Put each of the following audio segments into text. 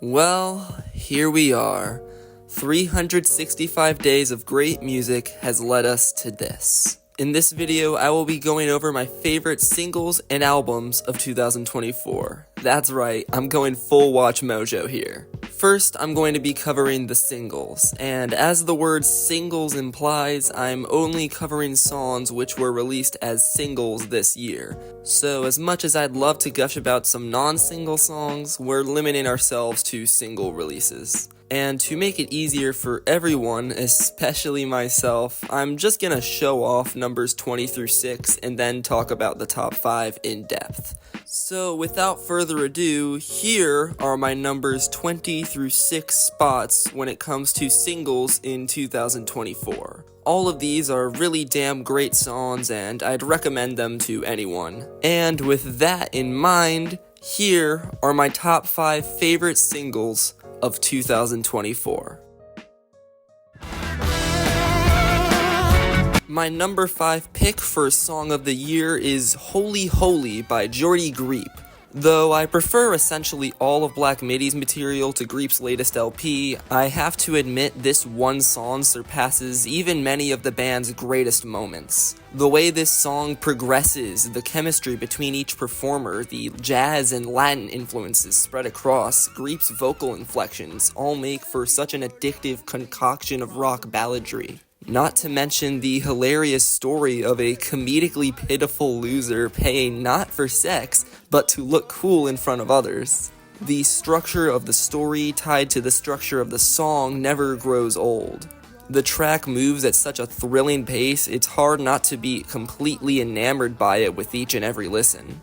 Well, here we are. 365 days of great music has led us to this. In this video, I will be going over my favorite singles and albums of 2024. That's right, I'm going full watch mojo here. First, I'm going to be covering the singles, and as the word singles implies, I'm only covering songs which were released as singles this year. So as much as I'd love to gush about some non-single songs, we're limiting ourselves to single releases. And to make it easier for everyone, especially myself, I'm just gonna show off numbers 20 through 6 and then talk about the top 5 in depth. So without further ado, here are my numbers 20 through 6 spots when it comes to singles in 2024. All of these are really damn great songs and I'd recommend them to anyone. And with that in mind, here are my top 5 favorite singles of 2024. My number 5 pick for Song of the Year is Holy Holy by Jordy Greep. Though I prefer essentially all of Black Midi's material to Greep's latest LP, I have to admit this one song surpasses even many of the band's greatest moments. The way this song progresses, the chemistry between each performer, the jazz and Latin influences spread across, Greep's vocal inflections all make for such an addictive concoction of rock balladry. Not to mention the hilarious story of a comedically pitiful loser paying not for sex, but to look cool in front of others. The structure of the story tied to the structure of the song never grows old. The track moves at such a thrilling pace, it's hard not to be completely enamored by it with each and every listen.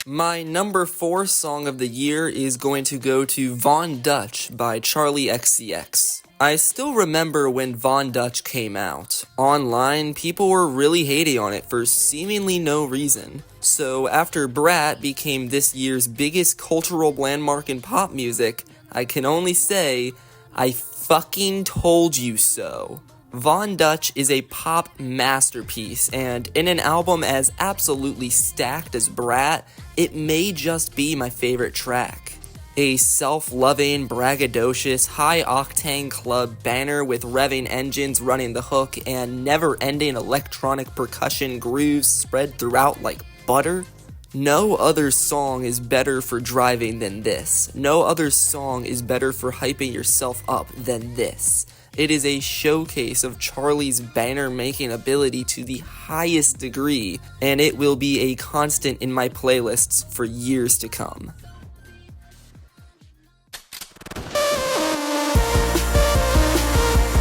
My number 4 song of the year is going to go to Von Dutch by Charlie XCX. I still remember when Von Dutch came out. Online, people were really hating on it for seemingly no reason. So after Brat became this year's biggest cultural landmark in pop music, I can only say, I fucking told you so. Von Dutch is a pop masterpiece, and in an album as absolutely stacked as Brat, it may just be my favorite track. A self-loving, braggadocious, high-octane club banner with revving engines running the hook and never-ending electronic percussion grooves spread throughout like butter. No other song is better for driving than this. No other song is better for hyping yourself up than this. It is a showcase of Charlie's banner-making ability to the highest degree, and it will be a constant in my playlists for years to come.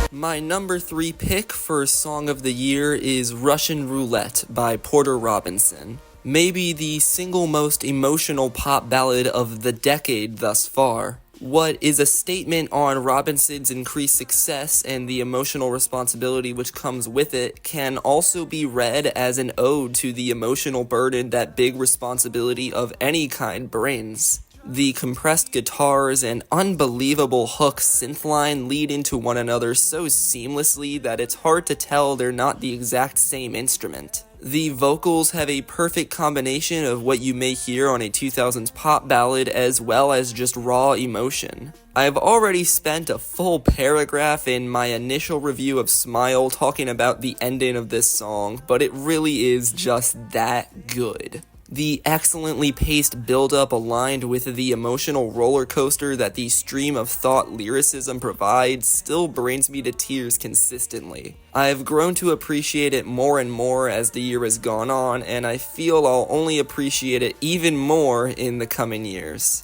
My number 3 pick for Song of the Year is Russian Roulette by Porter Robinson. Maybe the single most emotional pop ballad of the decade thus far. What is a statement on Robinson's increased success and the emotional responsibility which comes with it can also be read as an ode to the emotional burden that big responsibility of any kind brings. The compressed guitars and unbelievable hook synth line lead into one another so seamlessly that it's hard to tell they're not the exact same instrument. The vocals have a perfect combination of what you may hear on a 2000s pop ballad as well as just raw emotion. I've already spent a full paragraph in my initial review of Smile talking about the ending of this song, but it really is just that good. The excellently paced build-up aligned with the emotional roller coaster that the stream of thought lyricism provides still brings me to tears consistently. I've grown to appreciate it more and more as the year has gone on, and I feel I'll only appreciate it even more in the coming years.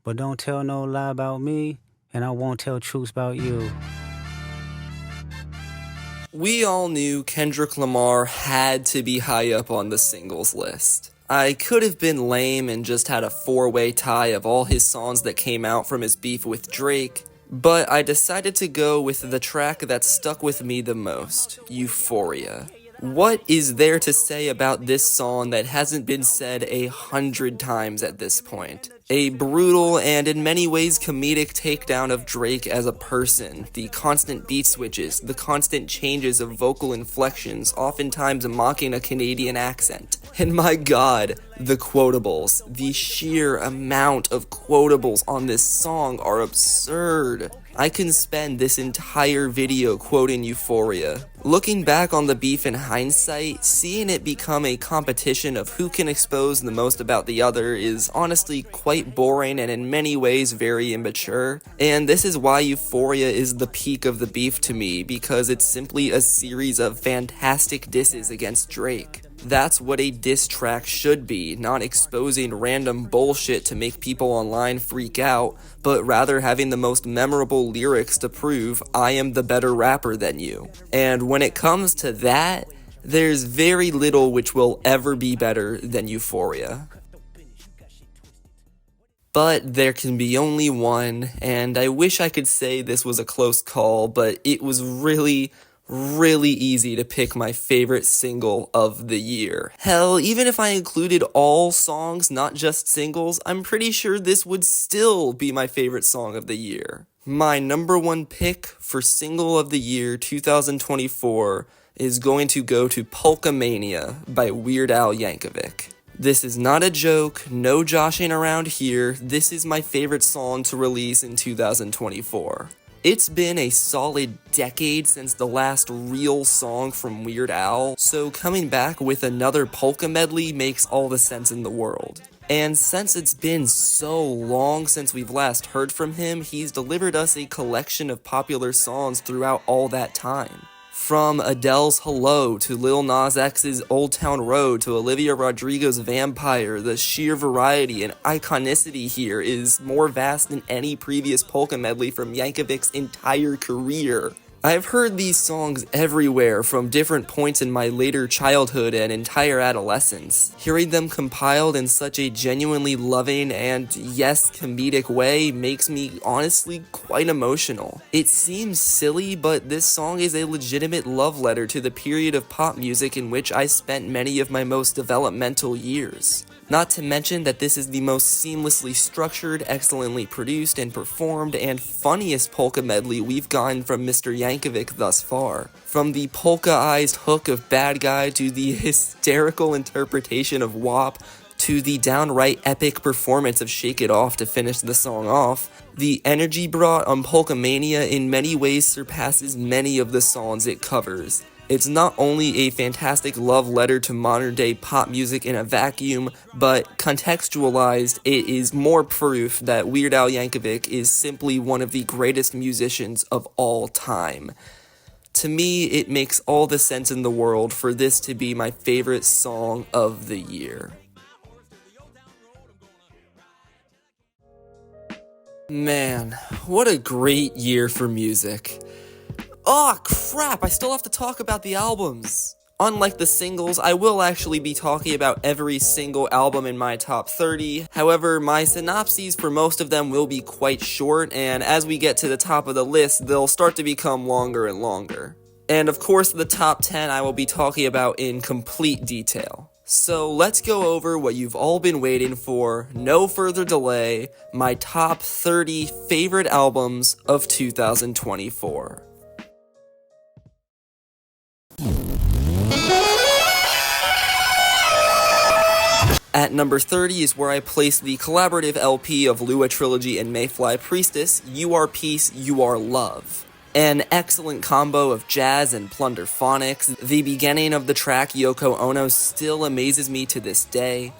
But don't tell no lie about me, and I won't tell truths about you. We all knew Kendrick Lamar had to be high up on the singles list. I could have been lame and just had a 4-way tie of all his songs that came out from his beef with Drake, but I decided to go with the track that stuck with me the most, Euphoria. What is there to say about this song that hasn't been said 100 times at this point? A brutal and in many ways comedic takedown of Drake as a person, the constant beat switches, the constant changes of vocal inflections, oftentimes mocking a Canadian accent. And my god, the quotables. The sheer amount of quotables on this song are absurd. I can spend this entire video quoting Euphoria. Looking back on the beef in hindsight, seeing it become a competition of who can expose the most about the other is honestly quite boring and in many ways very immature. And this is why Euphoria is the peak of the beef to me, because it's simply a series of fantastic disses against Drake. That's what a diss track should be, not exposing random bullshit to make people online freak out, but rather having the most memorable lyrics to prove I am the better rapper than you. And when it comes to that, there's very little which will ever be better than Euphoria. But there can be only one, and I wish I could say this was a close call, but it was really easy to pick my favorite single of the year. Hell, even if I included all songs, not just singles, I'm pretty sure this would still be my favorite song of the year. My number one pick for single of the year 2024 is going to go to Polka Mania by Weird Al Yankovic. This is not a joke, no joshing around here, this is my favorite song to release in 2024. It's been a solid decade since the last real song from Weird Al, so coming back with another polka medley makes all the sense in the world. And since it's been so long since we've last heard from him, he's delivered us a collection of popular songs throughout all that time. From Adele's Hello to Lil Nas X's Old Town Road to Olivia Rodrigo's Vampire, the sheer variety and iconicity here is more vast than any previous polka medley from Yankovic's entire career. I've heard these songs everywhere from different points in my later childhood and entire adolescence. Hearing them compiled in such a genuinely loving and, yes, comedic way makes me honestly quite emotional. It seems silly, but this song is a legitimate love letter to the period of pop music in which I spent many of my most developmental years. Not to mention that this is the most seamlessly structured, excellently produced and performed, and funniest polka medley we've gotten from Mr. Yankovic thus far. From the polka-ized hook of Bad Guy to the hysterical interpretation of WAP, to the downright epic performance of Shake It Off to finish the song off, the energy brought on Polka Mania in many ways surpasses many of the songs it covers. It's not only a fantastic love letter to modern-day pop music in a vacuum, but contextualized, it is more proof that Weird Al Yankovic is simply one of the greatest musicians of all time. To me, it makes all the sense in the world for this to be my favorite song of the year. Man, what a great year for music. Oh crap, I still have to talk about the albums. Unlike the singles, I will actually be talking about every single album in my top 30. However, my synopses for most of them will be quite short, and as we get to the top of the list, they'll start to become longer and longer. And of course, the top 10 I will be talking about in complete detail. So let's go over what you've all been waiting for, no further delay, my top 30 favorite albums of 2024. At number 30 is where I place the collaborative LP of Lua Trilogy and Mayfly Priestess, You Are Peace, You Are Love. An excellent combo of jazz and plunder phonics, the beginning of the track Yoko Ono still amazes me to this day.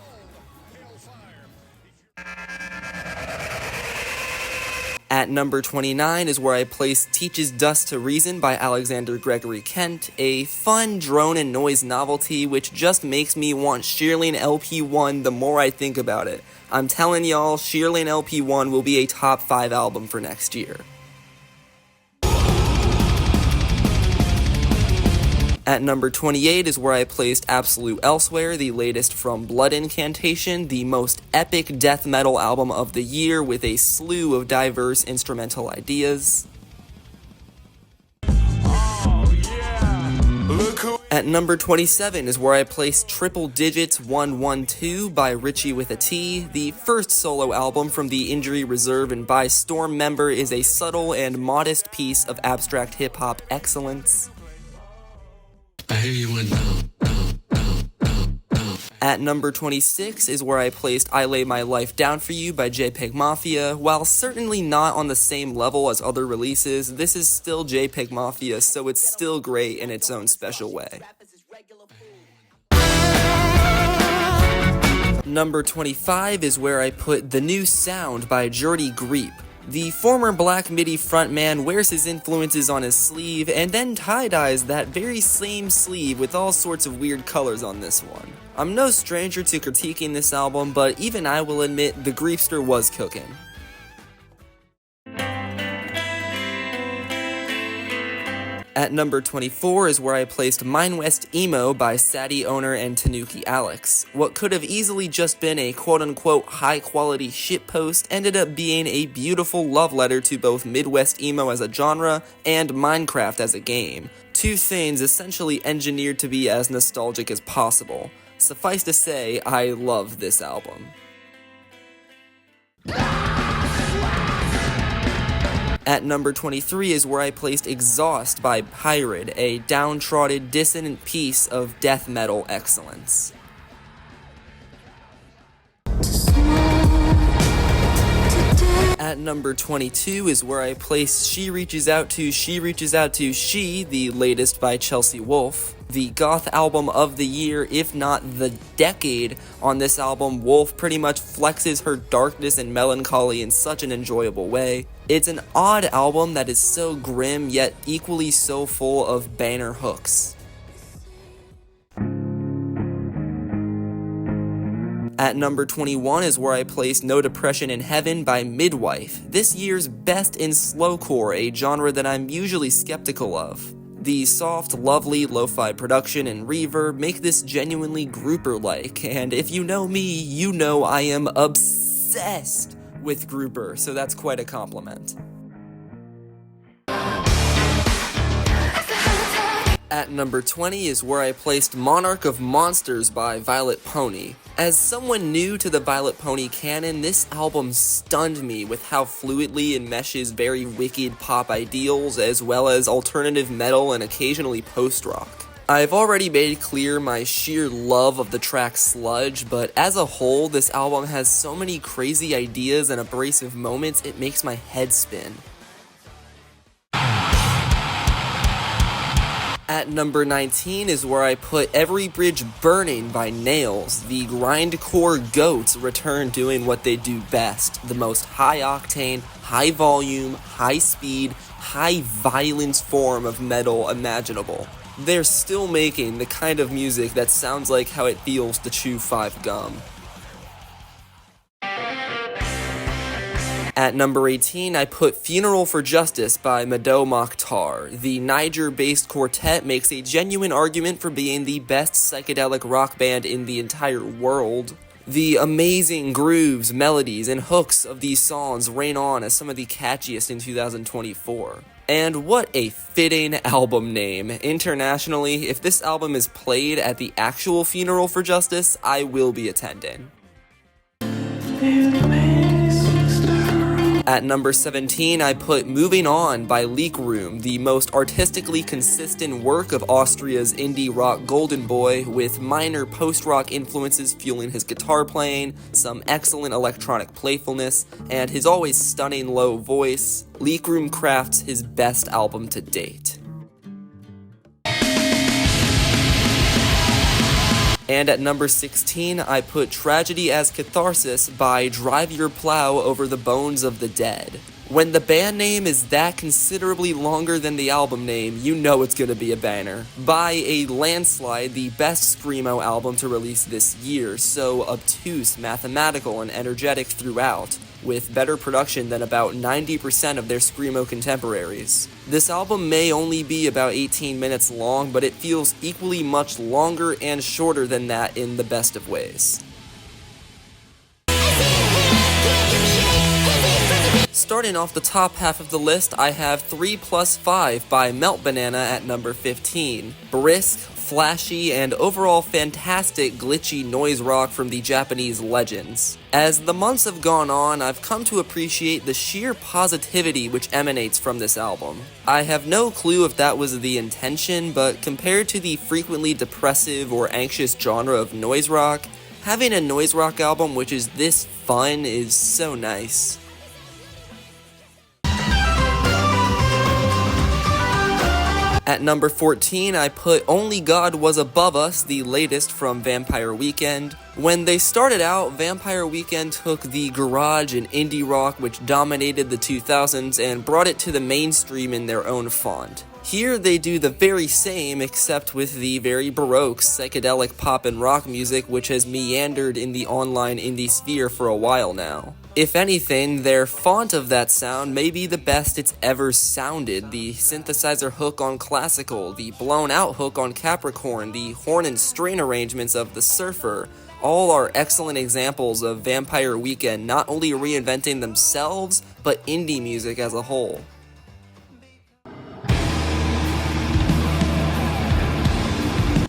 At number 29 is where I place Teaches Dust to Reason by Alexander Gregory Kent, a fun drone and noise novelty which just makes me want Sheerling LP1 the more I think about it. I'm telling y'all, Sheerling LP1 will be a top 5 album for next year. At number 28 is where I placed Absolute Elsewhere, the latest from Blood Incantation, the most epic death metal album of the year with a slew of diverse instrumental ideas. Oh, yeah. Look who At number 27 is where I placed Triple Digits 112 by Richie with a T. The first solo album from the Injury Reserve and by Storm member is a subtle and modest piece of abstract hip-hop excellence. I hear you went down. At number 26 is where I placed I Lay My Life Down For You by JPEG Mafia. While certainly not on the same level as other releases, this is still JPEG Mafia, so it's still great in its own special way. Number 25 is where I put The New Sound by Jordy Greep. The former Black Midi frontman wears his influences on his sleeve and then tie-dyes that very same sleeve with all sorts of weird colors on this one. I'm no stranger to critiquing this album, but even I will admit the Greepster was cooking. At number 24 is where I placed Mine West Emo by Sadie Owner and Tanuki Alex. What could have easily just been a quote-unquote high-quality shitpost ended up being a beautiful love letter to both Midwest emo as a genre and Minecraft as a game. Two things essentially engineered to be as nostalgic as possible. Suffice to say, I love this album. At number 23 is where I placed Exhaust by Pyrid, a downtrodden, dissonant piece of death metal excellence. At number 22 is where I placed She Reaches Out to She, the latest by Chelsea Wolfe. The goth album of the year, if not the decade. On this album, Wolfe pretty much flexes her darkness and melancholy in such an enjoyable way. It's an odd album that is so grim, yet equally so full of banner hooks. At number 21 is where I placed No Depression in Heaven by Midwife, this year's best in slowcore, a genre that I'm usually skeptical of. The soft, lovely lo-fi production and reverb make this genuinely grouper-like, and if you know me, you know I am obsessed with grouper, so that's quite a compliment. At number 20 is where I placed Monarch of Monsters by Violet Pony. As someone new to the Violet Pony canon, this album stunned me with how fluidly it meshes very wicked pop ideals as well as alternative metal and occasionally post-rock. I've already made clear my sheer love of the track Sludge, but as a whole, this album has so many crazy ideas and abrasive moments it makes my head spin. At number 19 is where I put Every Bridge Burning by Nails. The grindcore goats return doing what they do best, the most high-octane, high-volume, high-speed, high-violence form of metal imaginable. They're still making the kind of music that sounds like how it feels to chew 5 gum. At number 18, I put Funeral for Justice by Mado Mokhtar. The Niger-based quartet makes a genuine argument for being the best psychedelic rock band in the entire world. The amazing grooves, melodies, and hooks of these songs reign on as some of the catchiest in 2024. And what a fitting album name. Internationally, if this album is played at the actual Funeral for Justice, I will be attending. At number 17, I put Moving On by Leak Room, the most artistically consistent work of Austria's indie rock golden boy, with minor post-rock influences fueling his guitar playing, some excellent electronic playfulness, and his always stunning low voice. Leak Room crafts his best album to date. And at number 16, I put Tragedy as Catharsis by Drive Your Plow Over the Bones of the Dead. When the band name is that considerably longer than the album name, you know it's gonna be a banger. By a landslide, the best Screamo album to release this year, so obtuse, mathematical, and energetic throughout, with better production than about 90% of their Screamo contemporaries. This album may only be about 18 minutes long, but it feels equally much longer and shorter than that in the best of ways. Starting off the top half of the list, I have 3+5 by Melt Banana at number 15. Brisk, flashy, and overall fantastic glitchy noise rock from the Japanese legends. As the months have gone on, I've come to appreciate the sheer positivity which emanates from this album. I have no clue if that was the intention, but compared to the frequently depressive or anxious genre of noise rock, having a noise rock album which is this fun is so nice. At number 14, I put Only God Was Above Us, the latest from Vampire Weekend. When they started out, Vampire Weekend took the garage and indie rock which dominated the 2000s and brought it to the mainstream in their own font. Here they do the very same, except with the very baroque, psychedelic pop and rock music which has meandered in the online indie sphere for a while now. If anything, their font of that sound may be the best it's ever sounded. The synthesizer hook on Classical, the blown out hook on Capricorn, the horn and string arrangements of The Surfer, all are excellent examples of Vampire Weekend not only reinventing themselves, but indie music as a whole.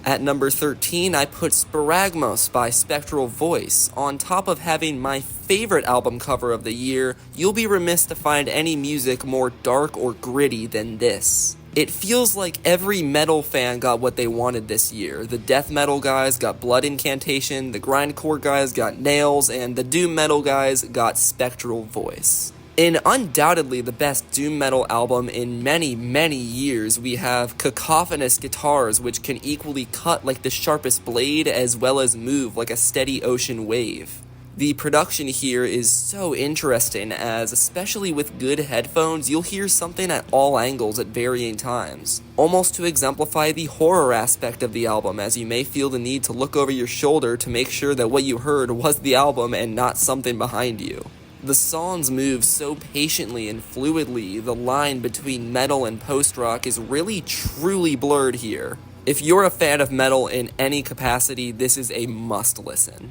At number 13, I put Sparagmos by Spectral Voice. On top of having my favorite album cover of the year, you'll be remiss to find any music more dark or gritty than this. It feels like every metal fan got what they wanted this year. The death metal guys got Blood Incantation, the grindcore guys got Nails, and the doom metal guys got Spectral Voice. In undoubtedly the best doom metal album in many, many years, we have cacophonous guitars which can equally cut like the sharpest blade as well as move like a steady ocean wave. The production here is so interesting as, especially with good headphones, you'll hear something at all angles at varying times, almost to exemplify the horror aspect of the album, as you may feel the need to look over your shoulder to make sure that what you heard was the album and not something behind you. The songs move so patiently and fluidly, the line between metal and post-rock is really truly blurred here. If you're a fan of metal in any capacity, this is a must-listen.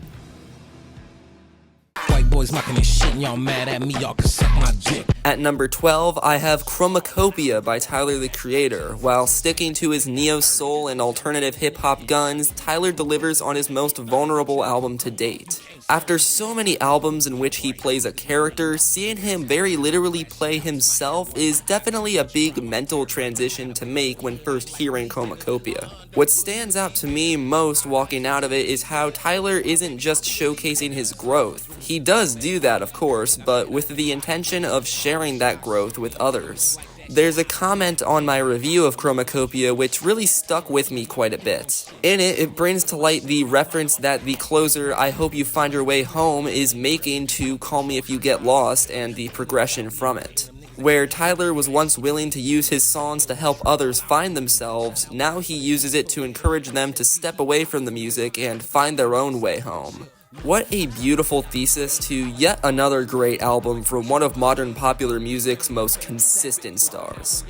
White boys knocking this shit and y'all mad at me, y'all can suck my dick. At number 12, I have Chromacopia by Tyler the Creator. While sticking to his neo-soul and alternative hip-hop guns, Tyler delivers on his most vulnerable album to date. After so many albums in which he plays a character, seeing him very literally play himself is definitely a big mental transition to make when first hearing Chromacopia. What stands out to me most walking out of it is how Tyler isn't just showcasing his growth. He does do that, of course, but with the intention of sharing that growth with others. There's a comment on my review of Chromacopia which really stuck with me quite a bit. In it, it brings to light the reference that the closer I Hope You Find Your Way Home is making to Call Me If You Get Lost and the progression from it. Where Tyler was once willing to use his songs to help others find themselves, now he uses it to encourage them to step away from the music and find their own way home. What a beautiful thesis to yet another great album from one of modern popular music's most consistent stars.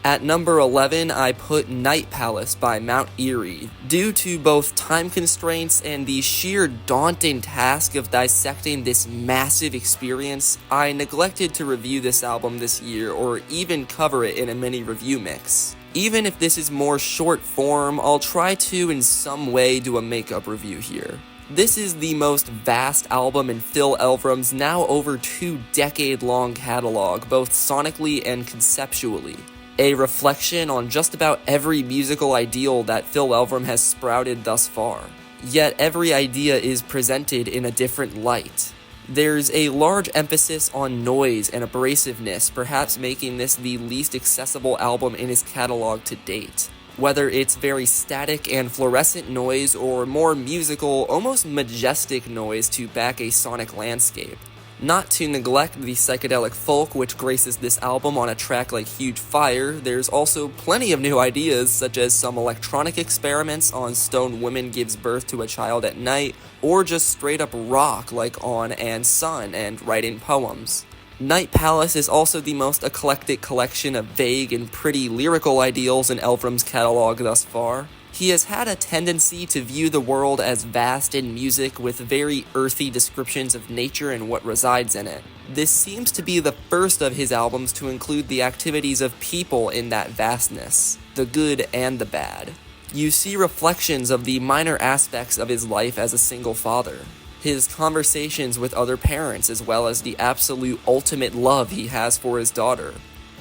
At number 11, I put Night Palace by Mount Eerie. Due to both time constraints and the sheer daunting task of dissecting this massive experience, I neglected to review this album this year or even cover it in a mini review mix. Even if this is more short form, I'll try to in some way do a makeup review here. This is the most vast album in Phil Elverum's now over 2-decade-long catalog, both sonically and conceptually. A reflection on just about every musical ideal that Phil Elverum has sprouted thus far. Yet every idea is presented in a different light. There's a large emphasis on noise and abrasiveness, perhaps making this the least accessible album in his catalog to date. Whether it's very static and fluorescent noise or more musical, almost majestic noise to back a sonic landscape. Not to neglect the psychedelic folk which graces this album on a track like Huge Fire, there's also plenty of new ideas such as some electronic experiments on Stone Woman Gives Birth to a Child at Night, or just straight up rock like on And Sun and Writing Poems. Night Palace is also the most eclectic collection of vague and pretty lyrical ideals in Elverum's catalog thus far. He has had a tendency to view the world as vast in music with very earthy descriptions of nature and what resides in it. This seems to be the first of his albums to include the activities of people in that vastness, the good and the bad. You see reflections of the minor aspects of his life as a single father, his conversations with other parents, as well as the absolute ultimate love he has for his daughter.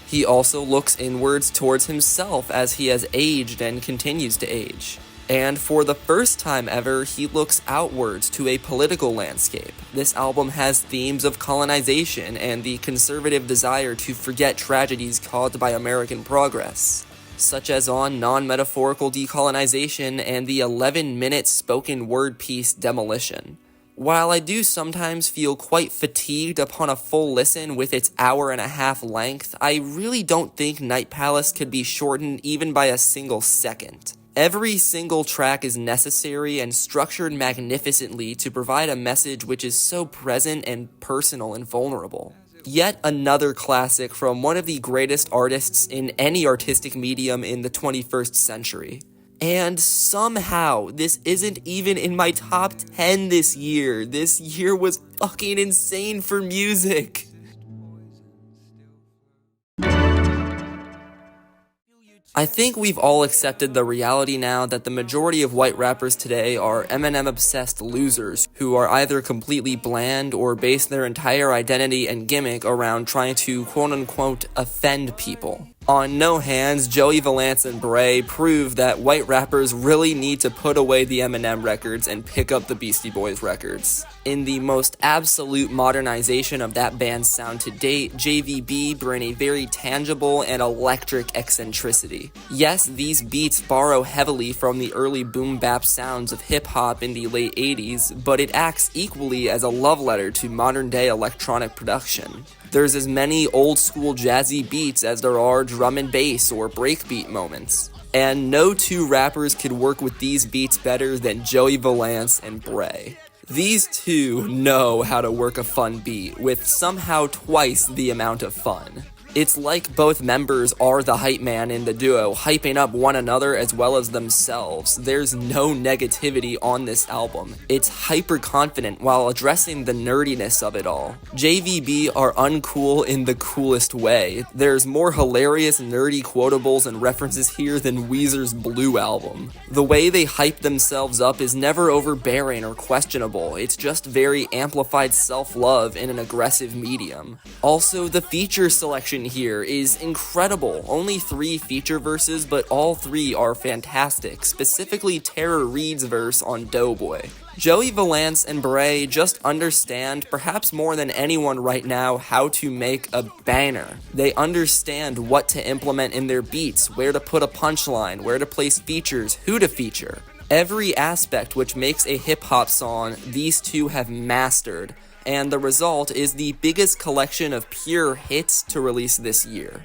He also looks inwards towards himself as he has aged and continues to age. And for the first time ever, he looks outwards to a political landscape. This album has themes of colonization and the conservative desire to forget tragedies caused by American progress, such as on non-metaphorical decolonization and the 11-minute spoken word piece Demolition. While I do sometimes feel quite fatigued upon a full listen with its hour-and-a-half length, I really don't think Night Palace could be shortened even by a single second. Every single track is necessary and structured magnificently to provide a message which is so present and personal and vulnerable. Yet another classic from one of the greatest artists in any artistic medium in the 21st century. And somehow, this isn't even in my top 10 this year. This year was fucking insane for music. I think we've all accepted the reality now that the majority of white rappers today are Eminem-obsessed losers who are either completely bland or base their entire identity and gimmick around trying to quote-unquote offend people. On No Hands, Joey Valance and Bray prove that white rappers really need to put away the Eminem records and pick up the Beastie Boys records. In the most absolute modernization of that band's sound to date, JVB bring a very tangible and electric eccentricity. Yes, these beats borrow heavily from the early boom-bap sounds of hip-hop in the late 80s, but it acts equally as a love letter to modern-day electronic production. There's as many old-school jazzy beats as there are drum and bass or breakbeat moments. And no two rappers could work with these beats better than Joey Valance and Bray. These two know how to work a fun beat with somehow twice the amount of fun. It's like both members are the hype man in the duo, hyping up one another as well as themselves. There's no negativity on this album. It's hyper confident while addressing the nerdiness of it all. JVB are uncool in the coolest way. There's more hilarious nerdy quotables and references here than Weezer's Blue album. The way they hype themselves up is never overbearing or questionable. It's just very amplified self-love in an aggressive medium. Also, the feature selection here is incredible. Only 3 feature verses, but all 3 are fantastic, specifically Tara Reid's verse on Doughboy. Joey Valance and Bray just understand, perhaps more than anyone right now, how to make a banger. They understand what to implement in their beats, where to put a punchline, where to place features, who to feature. Every aspect which makes a hip-hop song, these two have mastered, and the result is the biggest collection of pure hits to release this year.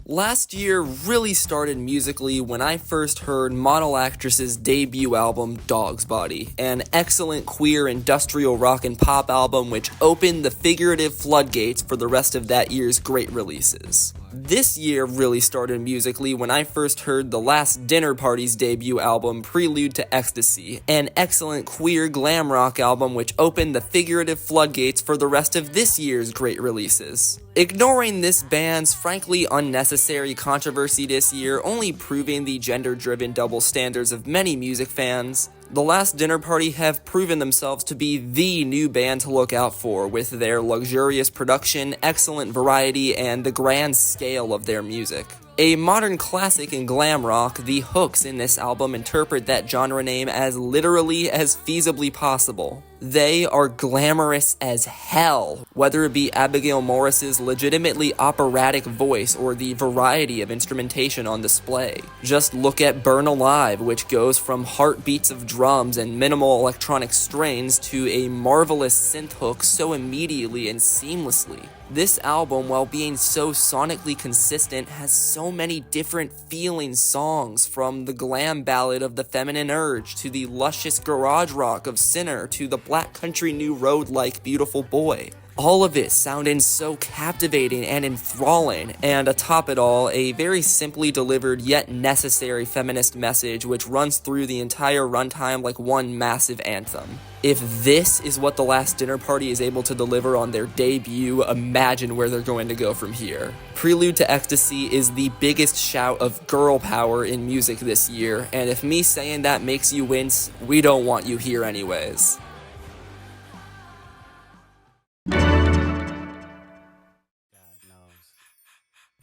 Last year really started musically when I first heard Model Actress's debut album, Dog's Body, an excellent queer industrial rock and pop album which opened the figurative floodgates for the rest of that year's great releases. This year really started musically when I first heard The Last Dinner Party's debut album, Prelude to Ecstasy, an excellent queer glam rock album which opened the figurative floodgates for the rest of this year's great releases. Ignoring this band's frankly unnecessary controversy this year, only proving the gender-driven double standards of many music fans, The Last Dinner Party have proven themselves to be the new band to look out for with their luxurious production, excellent variety, and the grand scale of their music. A modern classic in glam rock, the hooks in this album interpret that genre name as literally as feasibly possible. They are glamorous as hell, whether it be Abigail Morris's legitimately operatic voice or the variety of instrumentation on display. Just look at Burn Alive, which goes from heartbeats of drums and minimal electronic strains to a marvelous synth hook so immediately and seamlessly. This album, while being so sonically consistent, has so many different feeling songs, from the glam ballad of The Feminine Urge, to the luscious garage rock of Sinner, to the Black Country New Road like Beautiful Boy. All of it sounding so captivating and enthralling, and atop it all, a very simply delivered yet necessary feminist message which runs through the entire runtime like one massive anthem. If this is what The Last Dinner Party is able to deliver on their debut, imagine where they're going to go from here. Prelude to Ecstasy is the biggest shout of girl power in music this year, and if me saying that makes you wince, we don't want you here anyways.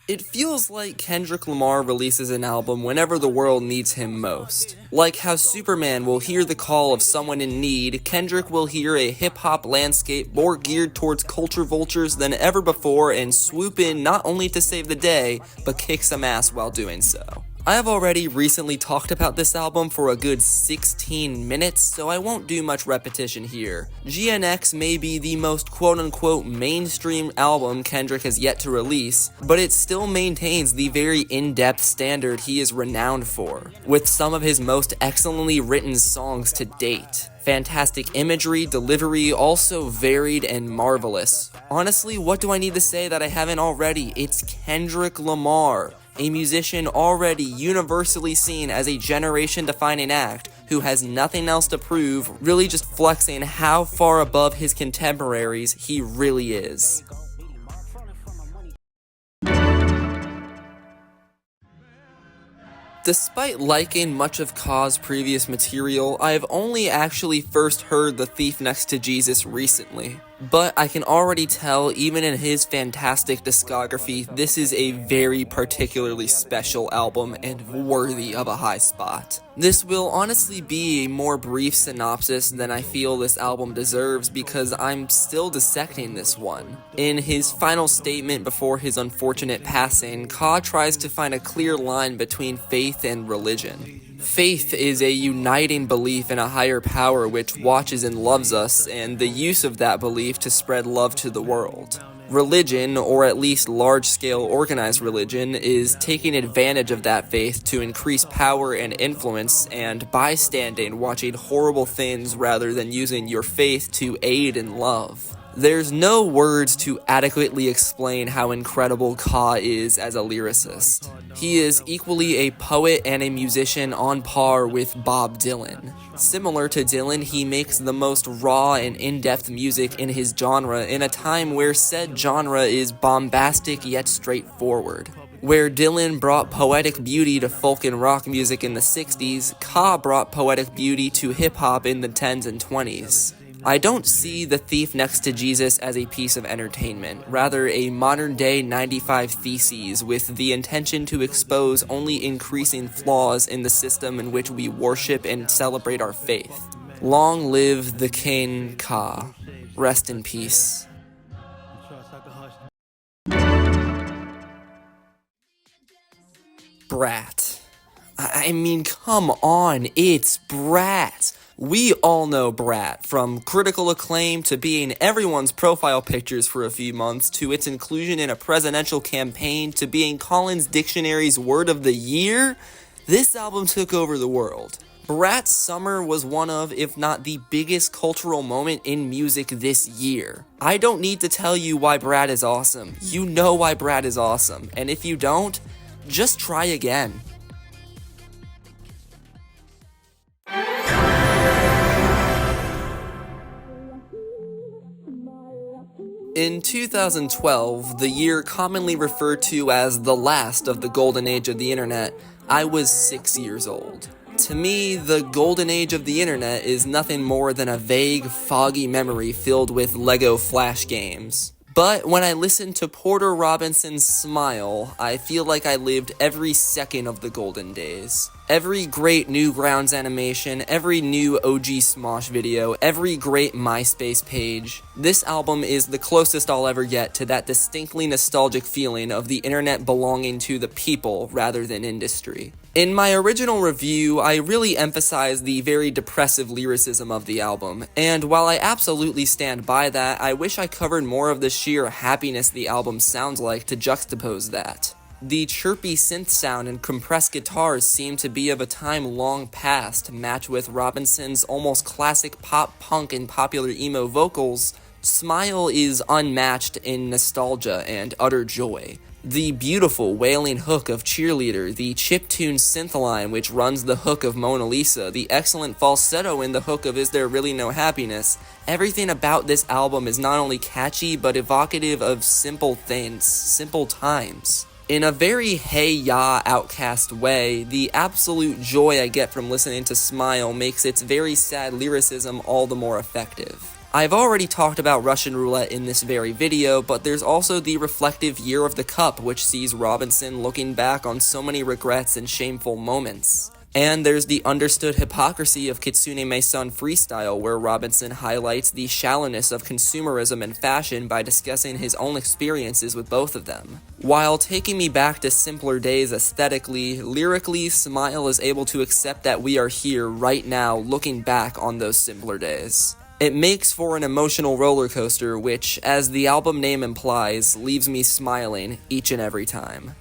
It feels like Kendrick Lamar releases an album whenever the world needs him most. Like how Superman will hear the call of someone in need, Kendrick will hear a hip-hop landscape more geared towards culture vultures than ever before and swoop in not only to save the day, but kick some ass while doing so. I have already recently talked about this album for a good 16 minutes, so I won't do much repetition here. GNX may be the most quote-unquote mainstream album Kendrick has yet to release, but it still maintains the very in-depth standard he is renowned for, with some of his most excellently written songs to date. Fantastic imagery, delivery, also varied and marvelous. Honestly, what do I need to say that I haven't already? It's Kendrick Lamar, a musician already universally seen as a generation-defining act who has nothing else to prove, really just flexing how far above his contemporaries he really is. Despite liking much of Ka's previous material, I've only actually first heard The Thief Next to Jesus recently. But I can already tell, even in his fantastic discography, this is a very particularly special album and worthy of a high spot. This will honestly be a more brief synopsis than I feel this album deserves because I'm still dissecting this one. In his final statement before his unfortunate passing, Ka tries to find a clear line between faith and religion. Faith is a uniting belief in a higher power which watches and loves us, and the use of that belief to spread love to the world. Religion, or at least large-scale organized religion, is taking advantage of that faith to increase power and influence, and bystanding watching horrible things rather than using your faith to aid in love. There's no words to adequately explain how incredible Ka is as a lyricist. He is equally a poet and a musician on par with Bob Dylan. Similar to Dylan, he makes the most raw and in-depth music in his genre in a time where said genre is bombastic yet straightforward. Where Dylan brought poetic beauty to folk and rock music in the 60s, Ka brought poetic beauty to hip-hop in the 10s and 20s. I don't see The Thief Next to Jesus as a piece of entertainment, rather a modern-day 95 Theses with the intention to expose only increasing flaws in the system in which we worship and celebrate our faith. Long live the King Ka. Rest in peace. Brat. I mean, come on, it's Brat. We all know Brat, from critical acclaim to being everyone's profile pictures for a few months, to its inclusion in a presidential campaign, to being Collins Dictionary's Word of the Year. This album took over the world. Brat's summer was one of, if not the biggest cultural moment in music this year. I don't need to tell you why Brat is awesome. You know why Brat is awesome, and if you don't, just try again. In 2012, the year commonly referred to as the last of the golden age of the internet, I was 6 years old. To me, the golden age of the internet is nothing more than a vague, foggy memory filled with Lego Flash games. But when I listen to Porter Robinson's Smile, I feel like I lived every second of the golden days. Every great Newgrounds animation, every new OG Smosh video, every great MySpace page. This album is the closest I'll ever get to that distinctly nostalgic feeling of the internet belonging to the people rather than industry. In my original review, I really emphasized the very depressive lyricism of the album, and while I absolutely stand by that, I wish I covered more of the sheer happiness the album sounds like to juxtapose that. The chirpy synth sound and compressed guitars seem to be of a time long past, matched with Robinson's almost classic pop punk and popular emo vocals. Smile is unmatched in nostalgia and utter joy. The beautiful wailing hook of Cheerleader, the chiptune synth line which runs the hook of Mona Lisa, the excellent falsetto in the hook of Is There Really No Happiness, everything about this album is not only catchy but evocative of simple things, simple times. In a very hey ya outcast way, the absolute joy I get from listening to Smile makes its very sad lyricism all the more effective. I've already talked about Russian Roulette in this very video, but there's also the reflective Year of the Cup, which sees Robinson looking back on so many regrets and shameful moments. And there's the understood hypocrisy of Kitsune Maison Freestyle, where Robinson highlights the shallowness of consumerism and fashion by discussing his own experiences with both of them. While taking me back to simpler days aesthetically, lyrically, Smile is able to accept that we are here right now looking back on those simpler days. It makes for an emotional roller coaster, which, as the album name implies, leaves me smiling each and every time.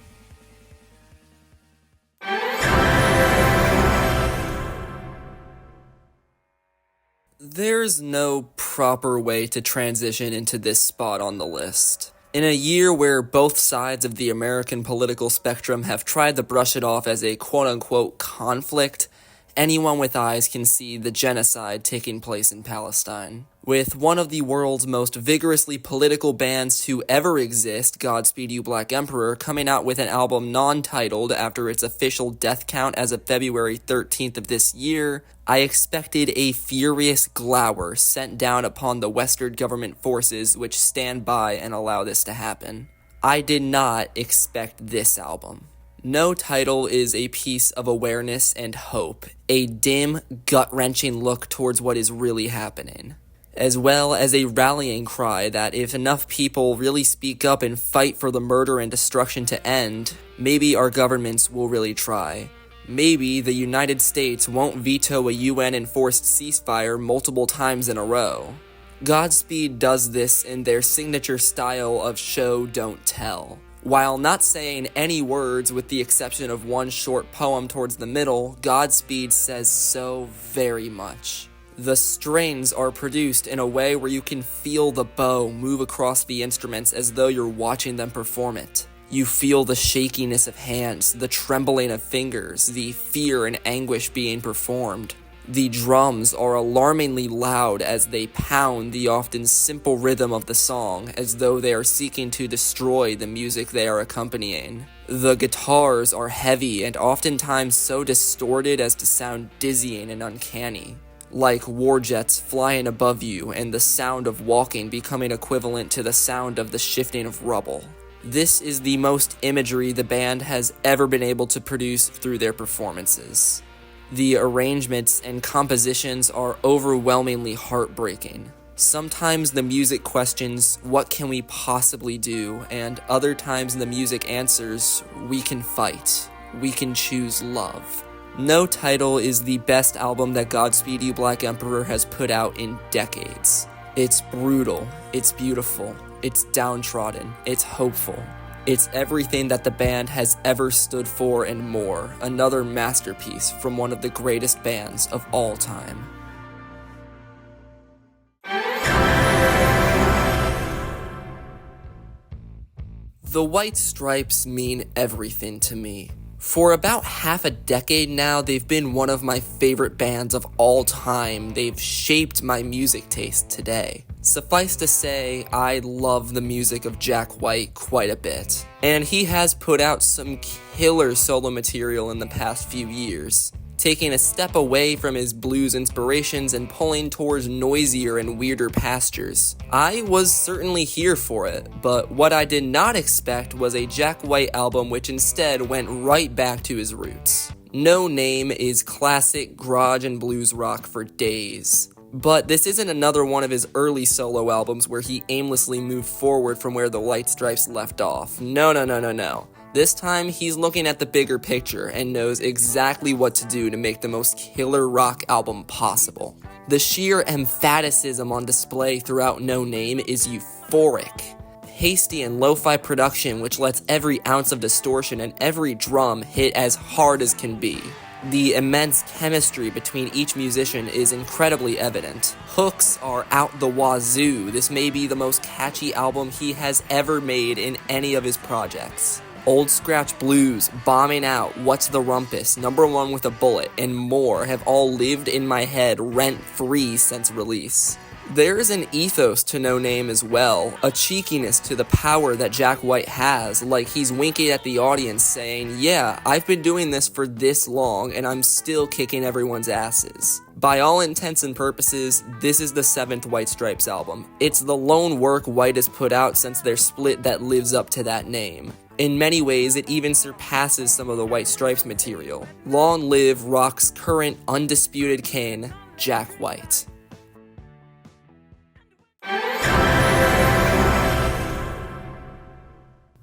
There's no proper way to transition into this spot on the list. In a year where both sides of the American political spectrum have tried to brush it off as a quote-unquote conflict, anyone with eyes can see the genocide taking place in Palestine. With one of the world's most vigorously political bands to ever exist, Godspeed You Black Emperor, coming out with an album non-titled after its official death count as of February 13th of this year, I expected a furious glower sent down upon the Western government forces which stand by and allow this to happen. I did not expect this album. No Title is a piece of awareness and hope, a dim, gut-wrenching look towards what is really happening, as well as a rallying cry that if enough people really speak up and fight for the murder and destruction to end, maybe our governments will really try. Maybe the United States won't veto a UN-enforced ceasefire multiple times in a row. Godspeed does this in their signature style of show, don't tell. While not saying any words with the exception of one short poem towards the middle, Godspeed says so very much. The strings are produced in a way where you can feel the bow move across the instruments as though you're watching them perform it. You feel the shakiness of hands, the trembling of fingers, the fear and anguish being performed. The drums are alarmingly loud as they pound the often simple rhythm of the song, as though they are seeking to destroy the music they are accompanying. The guitars are heavy and oftentimes so distorted as to sound dizzying and uncanny, like war jets flying above you and the sound of walking becoming equivalent to the sound of the shifting of rubble. This is the most imagery the band has ever been able to produce through their performances. The arrangements and compositions are overwhelmingly heartbreaking. Sometimes the music questions, what can we possibly do? And other times the music answers, we can fight. We can choose love. No Title is the best album that Godspeed You Black Emperor has put out in decades. It's brutal, it's beautiful, it's downtrodden, it's hopeful. It's everything that the band has ever stood for and more, another masterpiece from one of the greatest bands of all time. The White Stripes mean everything to me. For about half a decade now, they've been one of my favorite bands of all time. They've shaped my music taste today. Suffice to say, I love the music of Jack White quite a bit. And he has put out some killer solo material in the past few years, taking a step away from his blues inspirations and pulling towards noisier and weirder pastures. I was certainly here for it, but what I did not expect was a Jack White album which instead went right back to his roots. No Name is classic garage and blues rock for days. But this isn't another one of his early solo albums where he aimlessly moved forward from where the White Stripes left off. No. This time, he's looking at the bigger picture and knows exactly what to do to make the most killer rock album possible. The sheer emphaticism on display throughout No Name is euphoric. Hasty and lo-fi production which lets every ounce of distortion and every drum hit as hard as can be. The immense chemistry between each musician is incredibly evident. Hooks are out the wazoo. This may be the most catchy album he has ever made in any of his projects. Old Scratch Blues, Bombing Out, What's the Rumpus, Number One with a Bullet, and more have all lived in my head rent-free since release. There's an ethos to No Name as well, a cheekiness to the power that Jack White has, like he's winking at the audience saying, yeah, I've been doing this for this long and I'm still kicking everyone's asses. By all intents and purposes, this is the 7th White Stripes album. It's the lone work White has put out since their split that lives up to that name. In many ways, it even surpasses some of the White Stripes material. Long live rock's current undisputed king, Jack White.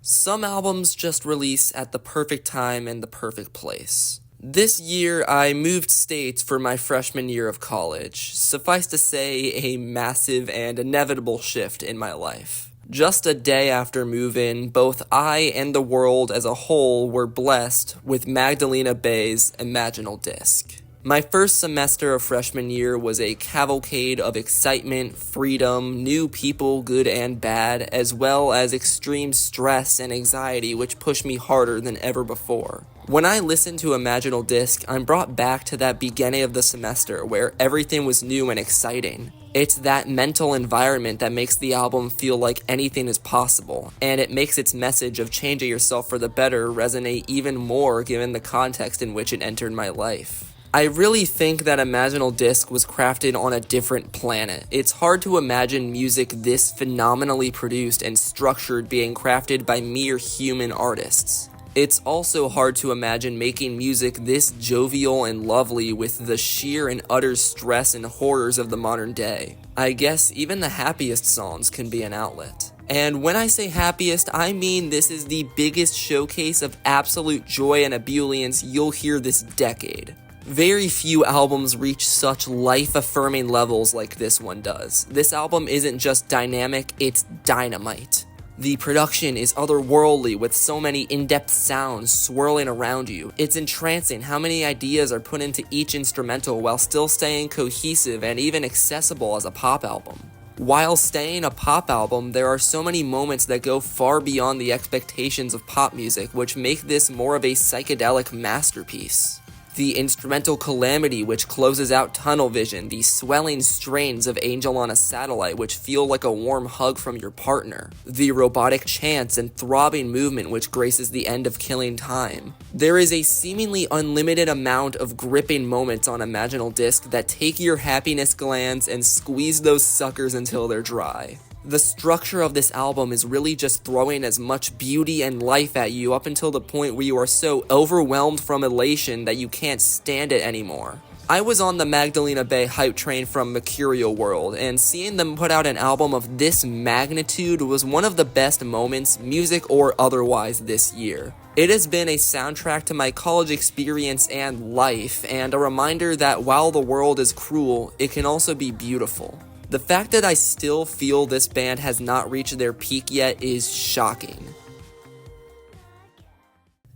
Some albums just release at the perfect time and the perfect place. This year, I moved states for my freshman year of college. Suffice to say, a massive and inevitable shift in my life. Just a day after move-in, both I and the world as a whole were blessed with Magdalena Bay's Imaginal Disc. My first semester of freshman year was a cavalcade of excitement, freedom, new people, good and bad, as well as extreme stress and anxiety which pushed me harder than ever before. When I listen to Imaginal Disc, I'm brought back to that beginning of the semester where everything was new and exciting. It's that mental environment that makes the album feel like anything is possible, and it makes its message of changing yourself for the better resonate even more given the context in which it entered my life. I really think that Imaginal Disc was crafted on a different planet. It's hard to imagine music this phenomenally produced and structured being crafted by mere human artists. It's also hard to imagine making music this jovial and lovely with the sheer and utter stress and horrors of the modern day. I guess even the happiest songs can be an outlet. And when I say happiest, I mean this is the biggest showcase of absolute joy and ebullience you'll hear this decade. Very few albums reach such life-affirming levels like this one does. This album isn't just dynamic, it's dynamite. The production is otherworldly with so many in-depth sounds swirling around you. It's entrancing how many ideas are put into each instrumental while still staying cohesive and even accessible as a pop album. While staying a pop album, there are so many moments that go far beyond the expectations of pop music, which make this more of a psychedelic masterpiece. The instrumental Calamity, which closes out Tunnel Vision, the swelling strains of Angel on a Satellite, which feel like a warm hug from your partner, the robotic chants and throbbing movement which graces the end of Killing Time. There is a seemingly unlimited amount of gripping moments on Imaginal Disc that take your happiness glands and squeeze those suckers until they're dry. The structure of this album is really just throwing as much beauty and life at you up until the point where you are so overwhelmed from elation that you can't stand it anymore. I was on the Magdalena Bay hype train from Mercurial World, and seeing them put out an album of this magnitude was one of the best moments, music or otherwise, this year. It has been a soundtrack to my college experience and life, and a reminder that while the world is cruel, it can also be beautiful. The fact that I still feel this band has not reached their peak yet is shocking.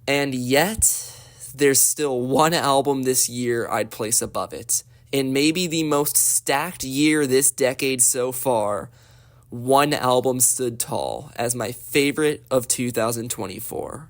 And yet, there's still one album this year I'd place above it. In maybe the most stacked year this decade so far, one album stood tall as my favorite of 2024.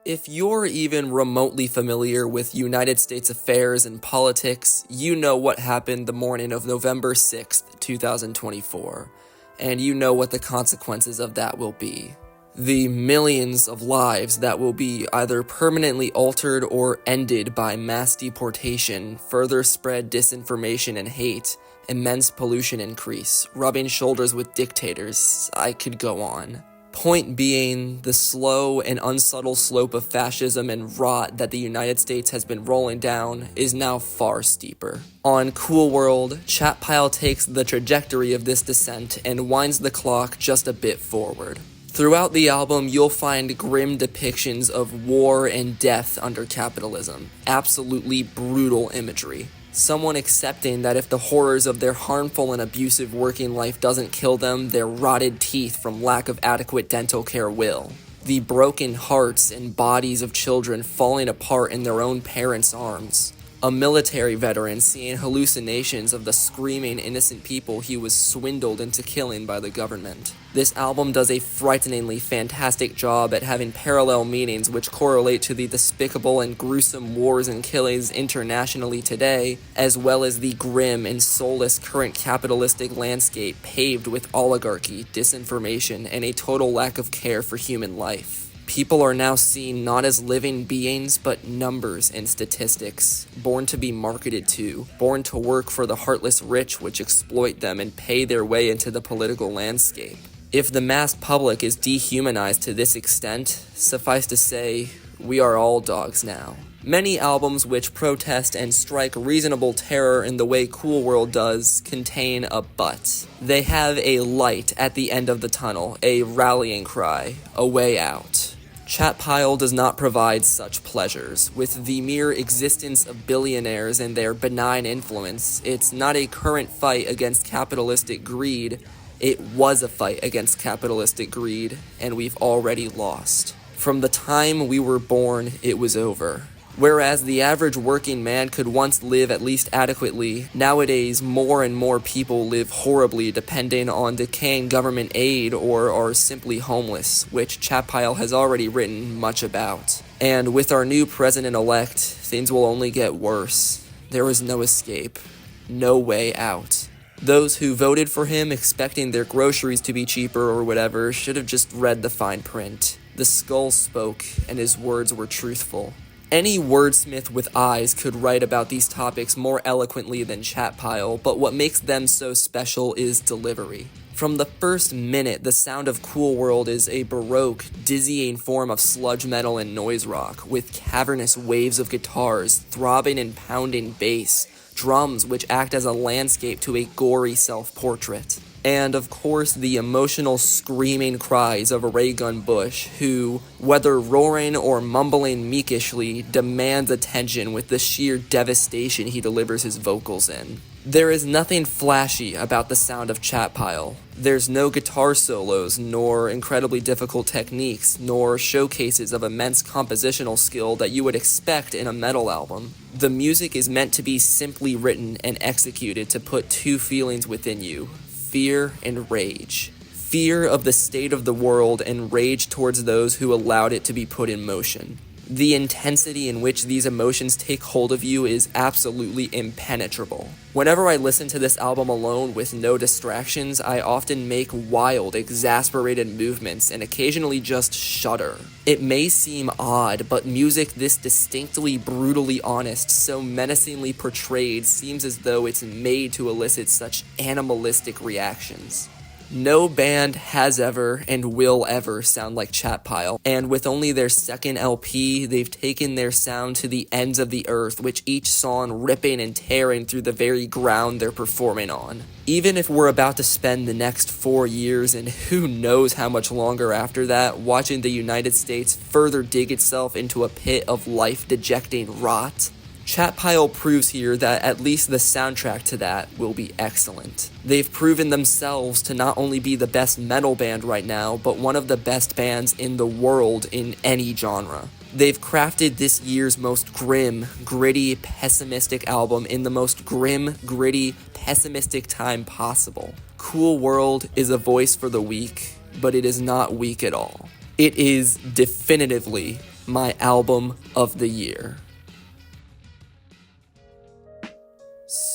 If you're even remotely familiar with United States affairs and politics, you know what happened the morning of November 6th, 2024, and you know what the consequences of that will be. The millions of lives that will be either permanently altered or ended by mass deportation, further spread disinformation and hate, immense pollution increase, rubbing shoulders with dictators, I could go on. Point being, the slow and unsubtle slope of fascism and rot that the United States has been rolling down is now far steeper. On Cool World, Chat Pile takes the trajectory of this descent and winds the clock just a bit forward. Throughout the album, you'll find grim depictions of war and death under capitalism, absolutely brutal imagery. Someone accepting that if the horrors of their harmful and abusive working life doesn't kill them, their rotted teeth from lack of adequate dental care will. The broken hearts and bodies of children falling apart in their own parents' arms. A military veteran seeing hallucinations of the screaming innocent people he was swindled into killing by the government. This album does a frighteningly fantastic job at having parallel meanings which correlate to the despicable and gruesome wars and killings internationally today, as well as the grim and soulless current capitalistic landscape paved with oligarchy, disinformation, and a total lack of care for human life. People are now seen not as living beings, but numbers and statistics, born to be marketed to, born to work for the heartless rich which exploit them and pay their way into the political landscape. If the mass public is dehumanized to this extent, suffice to say, we are all dogs now. Many albums which protest and strike reasonable terror in the way Cool World does contain a but. They have a light at the end of the tunnel, a rallying cry, a way out. Chat Pile does not provide such pleasures. With the mere existence of billionaires and their benign influence, it's not a current fight against capitalistic greed. It was a fight against capitalistic greed, and we've already lost. From the time we were born, it was over. Whereas the average working man could once live at least adequately, nowadays more and more people live horribly depending on decaying government aid or are simply homeless, which Chat Pile has already written much about. And with our new president-elect, things will only get worse. There is no escape. No way out. Those who voted for him expecting their groceries to be cheaper or whatever should have just read the fine print. The skull spoke, and his words were truthful. Any wordsmith with eyes could write about these topics more eloquently than Chat Pile, but what makes them so special is delivery. From the first minute, the sound of Cool World is a baroque, dizzying form of sludge metal and noise rock, with cavernous waves of guitars, throbbing and pounding bass, drums which act as a landscape to a gory self-portrait. And of course the emotional screaming cries of a Ray Gun Bush, who, whether roaring or mumbling meekishly, demands attention with the sheer devastation he delivers his vocals in. There is nothing flashy about the sound of Chat Pile. There's no guitar solos, nor incredibly difficult techniques, nor showcases of immense compositional skill that you would expect in a metal album. The music is meant to be simply written and executed to put two feelings within you: fear and rage. Fear of the state of the world and rage towards those who allowed it to be put in motion. The intensity in which these emotions take hold of you is absolutely impenetrable. Whenever I listen to this album alone with no distractions, I often make wild, exasperated movements and occasionally just shudder. It may seem odd, but music this distinctly brutally honest, so menacingly portrayed, seems as though it's made to elicit such animalistic reactions. No band has ever and will ever sound like Chat Pile, and with only their second LP, they've taken their sound to the ends of the earth, with each song ripping and tearing through the very ground they're performing on. Even if we're about to spend the next 4 years, and who knows how much longer after that, watching the United States further dig itself into a pit of life-dejecting rot, Chat Pile proves here that at least the soundtrack to that will be excellent. They've proven themselves to not only be the best metal band right now, but one of the best bands in the world in any genre. They've crafted this year's most grim, gritty, pessimistic album in the most grim, gritty, pessimistic time possible. Cool World is a voice for the weak, but it is not weak at all. It is definitively my album of the year.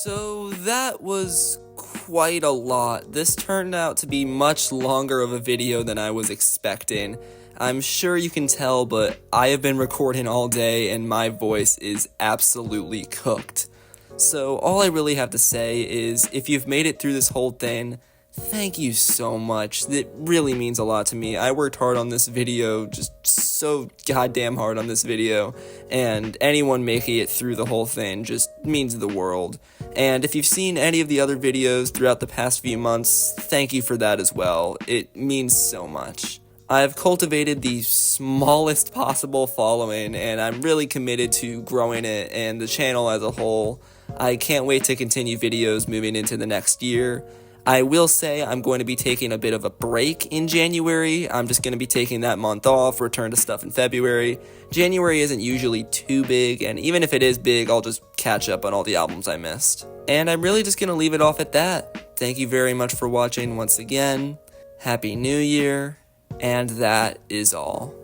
So that was quite a lot. This turned out to be much longer of a video than I was expecting. I'm sure you can tell, but I have been recording all day and my voice is absolutely cooked. So all I really have to say is, if you've made it through this whole thing, thank you so much. It really means a lot to me. I worked hard on this video, just so goddamn hard on this video, and anyone making it through the whole thing just means the world. And if you've seen any of the other videos throughout the past few months, thank you for that as well. It means so much. I've cultivated the smallest possible following, and I'm really committed to growing it and the channel as a whole. I can't wait to continue videos moving into the next year. I will say I'm going to be taking a bit of a break in January. I'm just going to be taking that month off, return to stuff in February. January isn't usually too big, and even if it is big, I'll just catch up on all the albums I missed. And I'm really just going to leave it off at that. Thank you very much for watching once again. Happy New Year, and that is all.